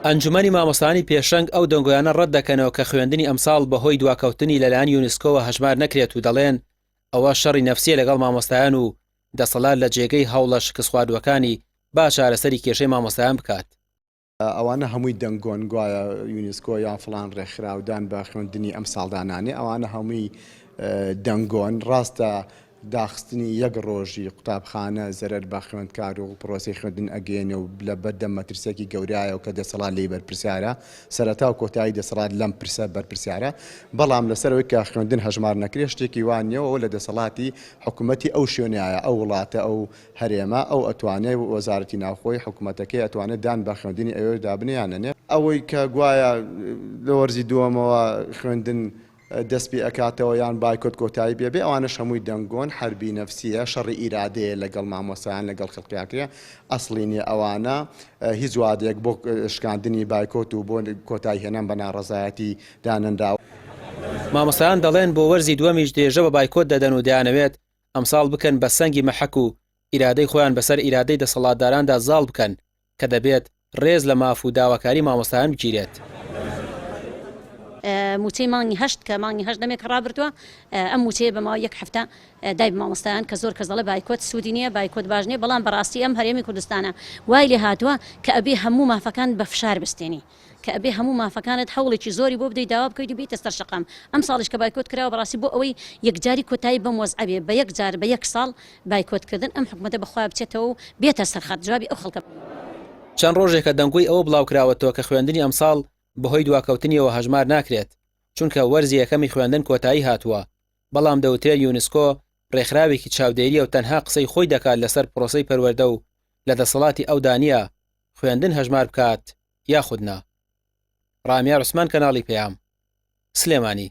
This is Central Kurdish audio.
ئەنجومەنی مامۆستانی پێشەنگ ئەو دەنگۆیانە ڕەت دەکەنەوە کە خوێندنی ئەمساڵ بەهۆی دواکەوتنی لەلایەن یونسکۆوە هەژمار نەکرێت و دەڵێن ئەوە شەڕی نەفسیە لەگەڵ مامۆستایان و دەسەڵات لە جێگەی هەوڵە شکست خواردوەکانی با چارەسەری کێشەی مامۆستایان بکات. ئەوانە هەمووی دەنگۆن گوایە یونسکۆ یان فڵان ڕێکخراودان بە خوێندنی ئەم ساڵدانانێ ئەوانە هەمووی دەنگۆن ڕاستە داخستنی یەک ڕۆژی قوتابخانە زەرەر بە خوێندکار و پرۆسی خوێندن ئەگەێنێ و لە بەردەم مەترسێکی گەورایە و کە دەسەڵات لی بەرپرسیارە سەرەتا و کۆتایی دەسەڵات لەم پرسە بەرپرسیارە بەڵام لەسەرەوەی کە خوێندن هەژمار نەکرێت شتێکی وانیەوە لە دەسەڵاتی حکوومەتی ئەو شوێنایە ئەو وڵاتە ئەو هەرێمە ئەو ئەتوانێت وەزارەتی ناوخۆی حکوومەتەکەی ئەتوانێت دان بە خوێندنی ئەوێ دابنیانەنێ ئەوەی کە گوایە لە وەرزی دووەمەوە خوێندن دەستپی ئەکاتەوە یان بایکۆت کۆتایی بێبێ ئەوانە هەمووی دەنگۆن حربی نەفسیە شەڕی ئیرادەیە لەگەڵ مامۆسایان لەگەڵ خەڵکیاکرێ ئەسڵینی ئەوانە هیچ وادەیەک بۆ شکاندنی بایکۆت و بۆ کۆتایی هێنان بە ناڕەزایەتی دانەنراوە. مامۆستایان دەڵێن بۆ وەرزی دووەمیش دێژە بە بایکۆت دەدەن و دەیانەوێت ئەمساڵ بکەن بە سەنگی مەحەک و ئیرادەی خۆیان بەسەر ئیرادەی دەسەڵاتداراندا زاڵ بکەن کە دەبێت ڕێز لە ماف و داواکاری مامۆستایان بگیرێت. موچەی مانگی هەشت کە مانگی هەشت دەمێک ڕابردووە ئەم موچەیە بەماوە یەک هەفتە دای مامۆستایان کە زۆر کەس دەڵێ بایکۆت سوودی نییە بایکۆت باش نییە بەڵام بەڕاستی ئەم هەرێمی کوردستانە وای لێ هاتووە کە ئەبێ هەموو مافەکان بە فشار بستێنی کە ئەبێ هەموو مافەکانت هەوڵێکی زۆری بۆ بدەیت داوا بکەیت و بیتە سەر شەقام ئەم ساڵش کە بایکۆت کراوە بەڕاستی بۆ ئەوەی یەکجاری کۆتایی بەم وەزعە بێ بە یەک جار بە یەک ساڵ بایکۆتکردن ئەم حکوومەتە بەخوا بچێتەوە و بێتە سەرخەت جوابی ئەو خەڵکە. چەند ڕۆژێکە دەنگۆی ئەوە بڵاوکراوەتەوە کە خوێندنی ئەمساڵ بەهۆی دواکەوتنیەوە هەژمار ناکرێت چونکە وەرزی یەکەمی خوێندن کۆتایی هاتووە بەڵام دەوترێت یونسکۆ ڕێکخراوێکی چاودێریە و تەنها قسەی خۆی دەکات لەسەر پرۆسەی پەروەردە و لە دەسەڵاتی ئەو دانیە خوێندن هەژمار بکات یاخودنا. ڕامیار عوسمان کەناڵی پەیام سلێمانی.